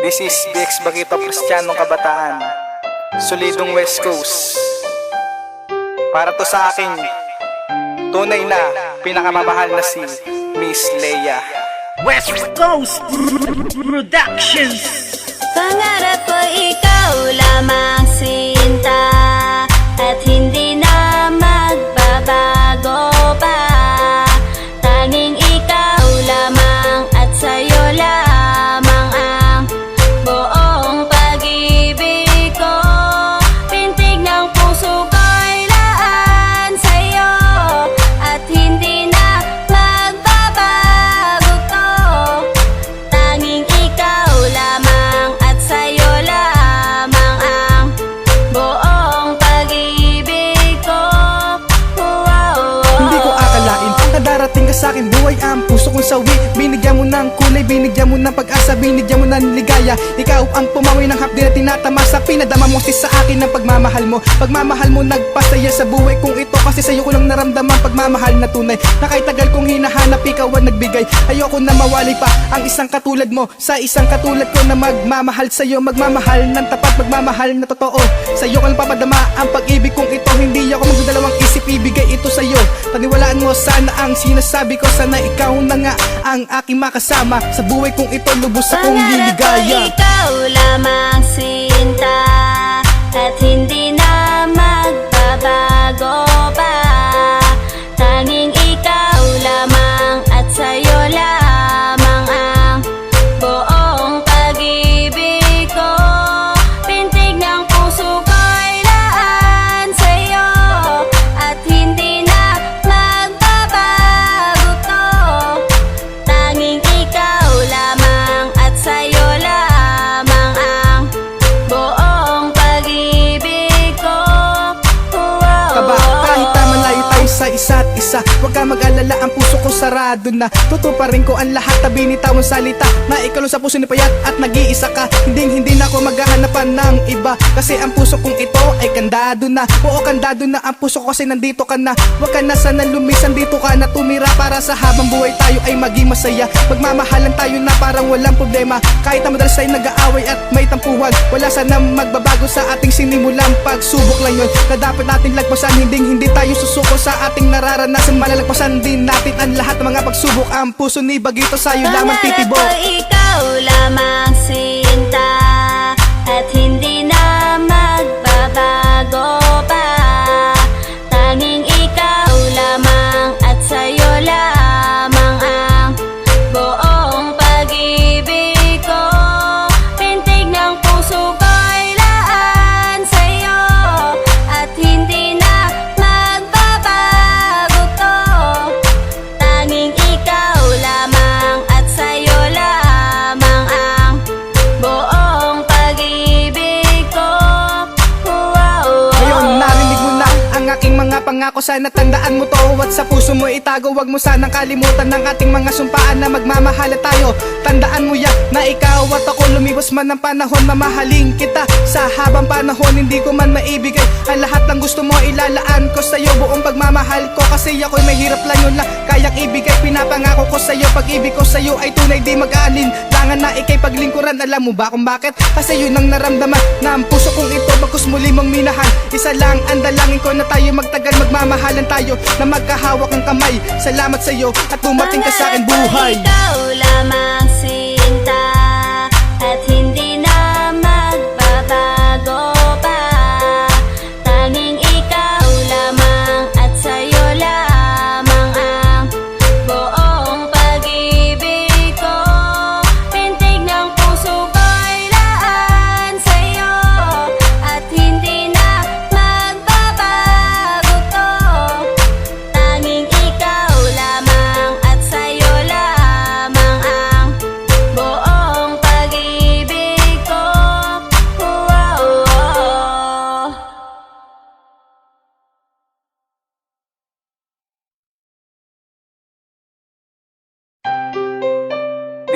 This is BX Bagito Kristiyanong Kabataan, solidong West Coast. Para to sa aking tunay na pinakamamahal na si Miss Leia. West Coast Productions. Pangarap ko ikaw lamang sinta, at hindi na magbabago pa. Tanging ikaw lamang at sa'yo lamang ang buong pag-ibig ko. Pintig ng puso ko'y laan sa'yo, at hindi na magbabago to. Tanging ikaw lamang at sa'yo lamang ang buong pag-ibig ko. Hindi ko akalain na darating ka sa'kin, buhay ang puso kong sawi. Binigyan mo ng kulay, binigyan mo ng pag-asa, binigyan mo ng ligaya. Ikaw ang pumawi ng hapdi na tinatamasa. Pinadama mo sa akin ng pagmamahal mo. Pagmamahal mo nagpasaya sa buhay kong ito, kasi sa'yo ko lang naramdaman pagmamahal na tunay. Na kahit tagal kong hinahanap, ikaw ang nagbigay. Ayoko na mawali pa ang isang katulad mo sa isang katulad ko na magmamahal sa'yo. Magmamahal ng tapat, magmamahal na totoo. Sa'yo ko lang papadama ang pag-ibig kong ito. Hindi ako magdadalawang isip, ibigay ito sa'yo. Paniwalaan mo sana ang sinasabi ko. Sana ikaw na nga ang aking makasama sa buhay kong ito. Lubos akong Pangarap ko liligaya. ikaw lamang sinta, at hindi na magbabago pa. Tanging ikaw lamang at sa'yo lamang ang buong pag-ibig ko. Pintig ng puso ko'y laan sa'yo, at hindi na magbabago to. Tanging ikaw lamang at sa'yo lamang ang buong pag-ibig ko. Kaba, kahit na malayo tayo sa isa't isa, huwag ka mag-alala, ang puso ko sarado na. Tutuparin ko ang lahat na binitawang salita, na ikaw lang sa puso ni payat at nag-iisa ka. Hindi na ako maghahanapan ng iba, kasi ang puso kong ito ay kandado na. Oo, kandado na ang puso ko, kasi nandito ka na. Huwag ka na sana lumisan, dito ka na tumira, para sa habang buhay tayo ay maging masaya. Magmamahalan tayo na parang walang problema, kahit na madalas tayo nag-aaway at may tampuhan. Wala sana magbabago sa ating sinimulang pagsubok lang yun, na dapat nating lagpasan. Hindi tayo susuko sa ating nararanasan. Malalagpasan din natin ang lahat ng mga pagsubok. Ang puso ni Bagito sa'yo lamang titibok. Pangarap ko ikaw lamang sinta, at hindi na magbabago pa. Tanging ikaw lamang at sa'yo lamang ang buong pag-ibig ko. Pintig ng puso ko'y laan sa'yo, at hindi na magbabago to. Tanging ikaw lamang at sa'yo lamang ang buong pag-ibig ko. Ngayon narinig mo na ang aking mga pangako, sana tandaan mo to at sa puso mo itago. Huwag mo sanang kalimutan ng ating mga sumpaan na magmamahala tayo. Tandaan mo yan na ikaw at ako, lumipas man ang panahon, mamahalin kita sa habang panahon. Hindi ko man maibigay ang lahat ng gusto mo, ilalaan ko sa'yo buong pagmamahal ko, kasi ako'y mahirap lang yun lang kayang ibigay. Pinapangako ko sa'yo, pag-ibig ko sa'yo ay tunay, di mag-aalin langan na ikay paglingkuran. Alam mo ba kung bakit? Kasi yun ang naramdaman na ang puso kong ito, bagkus muli mong minahal. Isa lang ang dalangin ko, na tayo magtagal, magmamahalan tayo, na magkahawak ang kamay. Salamat sa'yo at dumating ka sa akin buhay. Ikaw